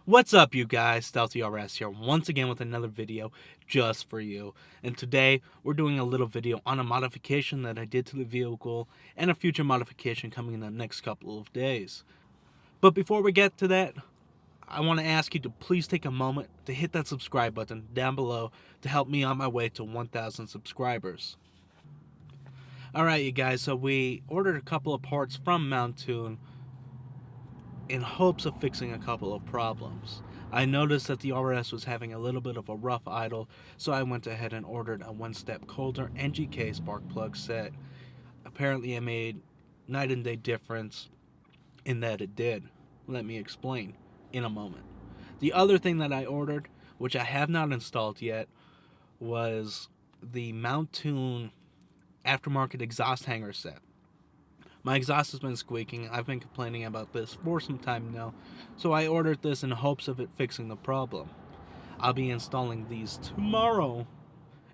What's up, you guys? Stealthy RS here once again with another video just for you. And today we're doing a little video on a modification that I did to the vehicle and a future modification coming in the next couple of days. But before we get to that, I want to ask you to please take a moment to hit that subscribe button down below to help me on my way to 1,000 subscribers. Alright, you guys, so we ordered a couple of parts from Mountoon in hopes of fixing a couple of problems. I noticed that the RS was having a little bit of a rough idle, so I went ahead and ordered a one-step colder NGK spark plug set. Apparently it made night and day difference in that it did. Let me explain in a moment. The other thing that I ordered, which I have not installed yet, was the Mountoon aftermarket exhaust hanger set. My exhaust has been squeaking. I've been complaining about this for some time now, so I ordered this in hopes of it fixing the problem. I'll be installing these tomorrow,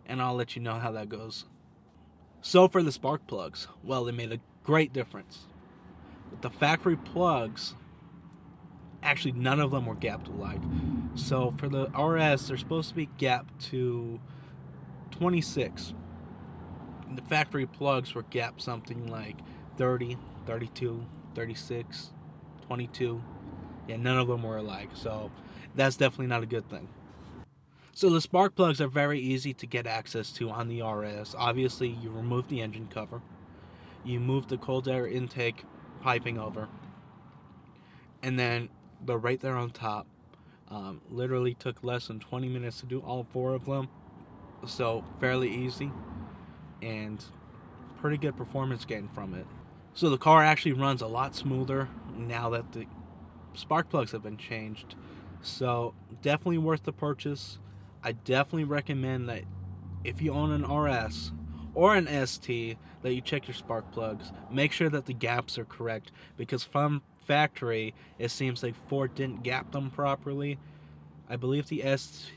and I'll let you know how that goes. So for the spark plugs, well, they made a great difference. But the factory plugs, actually none of them were gapped alike. So for the RS, they're supposed to be gapped to 26. And the factory plugs were gapped something like 30, 32, 36, 22. Yeah, none of them were alike, so that's definitely not a good thing. So the spark plugs are very easy to get access to on the RS. Obviously, you remove the engine cover, you move the cold air intake piping over, and then they're right there on top. Literally took less than 20 minutes to do all four of them, so fairly easy and pretty good performance gain from it. So the car actually runs a lot smoother now that the spark plugs have been changed. So definitely worth the purchase. I definitely recommend that if you own an RS or an ST, that you check your spark plugs. Make sure that the gaps are correct, because from factory it seems like Ford didn't gap them properly. I believe the ST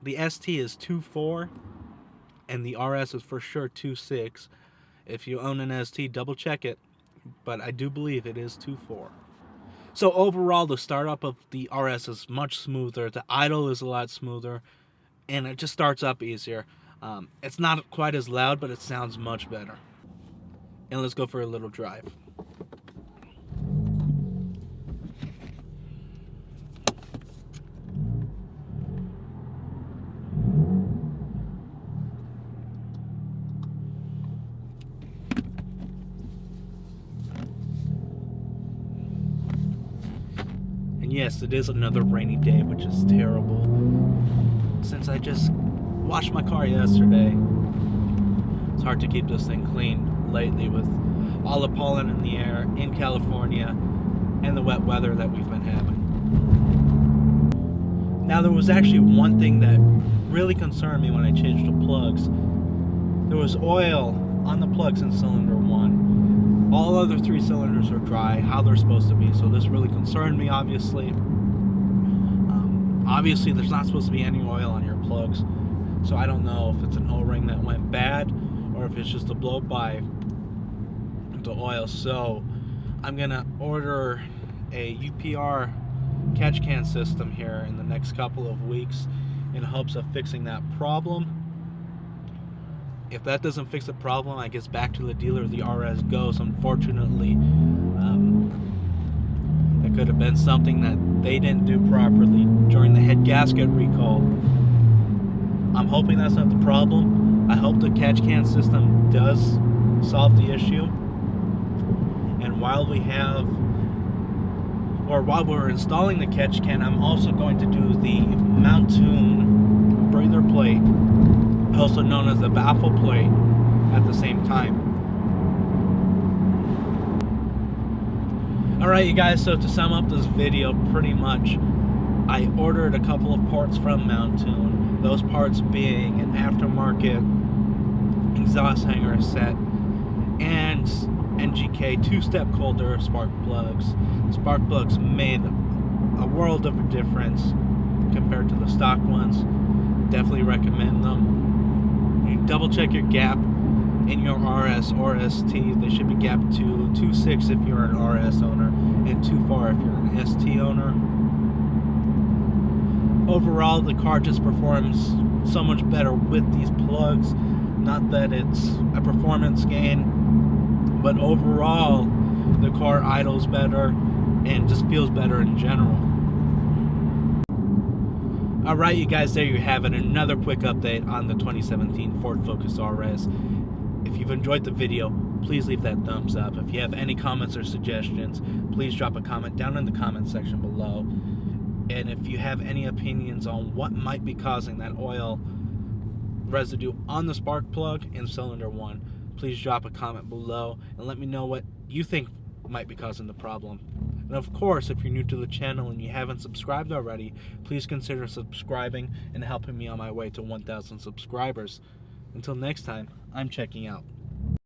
is 2.4 and the RS is for sure 2.6. If you own an ST, double check it, but I do believe it is 2.4. So overall, the startup of the RS is much smoother, the idle is a lot smoother, and it just starts up easier. It's not quite as loud, but it sounds much better. And let's go for a little drive. And yes, it is another rainy day, which is terrible. Since I just washed my car yesterday, it's hard to keep this thing clean lately with all the pollen in the air in California and the wet weather that we've been having. Now, there was actually one thing that really concerned me when I changed the plugs. There was oil on the plugs in cylinder 1. All other 3 cylinders are dry, how they're supposed to be, so this really concerned me, obviously. Obviously, there's not supposed to be any oil on your plugs, so I don't know if it's an O-ring that went bad or if it's just a blow-by the oil. So I'm going to order a UPR catch can system here in the next couple of weeks in hopes of fixing that problem. If that doesn't fix the problem, I guess back to the dealer the RS goes. Unfortunately, it could have been something that they didn't do properly during the head gasket recall. I'm hoping that's not the problem. I hope the catch can system does solve the issue. And while we're installing the catch can, I'm also going to do the Mountoon breather plate, also known as the baffle plate, at the same time. Alright, you guys, so to sum up this video, pretty much I ordered a couple of parts from Mountoon, those parts being an aftermarket exhaust hanger set and NGK 2-step colder spark plugs. Spark plugs made a world of a difference compared to the stock ones. Definitely recommend them. You double check your gap in your RS or ST. They should be gapped to 2.6 if you're an RS owner and 2.4 if you're an ST owner. overall, the car just performs so much better with these plugs. Not that it's a performance gain, but overall, the car idles better and just feels better in general. Alright, you guys, there you have it. Another quick update on the 2017 Ford Focus RS. If you've enjoyed the video, please leave that thumbs up. If you have any comments or suggestions, please drop a comment down in the comment section below. And if you have any opinions on what might be causing that oil residue on the spark plug in cylinder 1, please drop a comment below and let me know what you think might be causing the problem. And of course, if you're new to the channel and you haven't subscribed already, please consider subscribing and helping me on my way to 1,000 subscribers. Until next time, I'm checking out.